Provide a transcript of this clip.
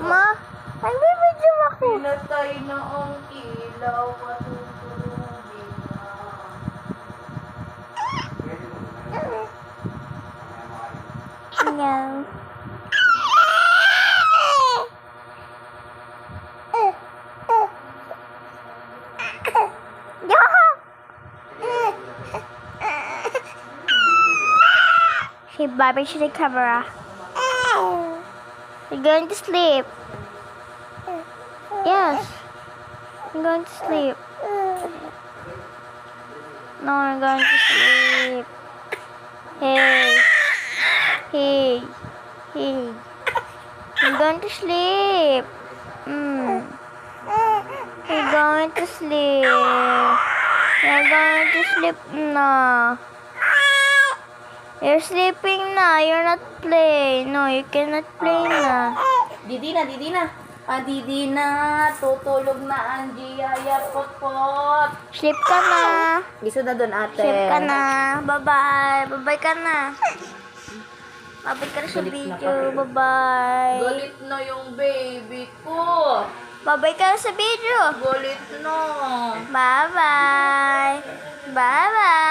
Ma, nagbibidyo ako. Pinatay na ang ilaw at tutulungin na. Yan. Hey, Bobby, to the camera. You're going to sleep. Yes. I'm going to sleep. No, I'm going to sleep. Hey. Hey. Hey. I'm going to sleep. You're going to sleep. You're going to sleep now. You're sleeping na. You're not playing. No, you cannot play na. Didi na. Didi na. Tutulog na ang Giyaya Potpot. Sleep ka na. Gusto na doon, ate. Sleep ka na. Bye-bye. Bye-bye ka na. Bye-bye ka na sa video. Bye-bye. Galit na yung baby ko. Bye-bye ka na sa video. Galit na. Bye-bye. Bye-bye.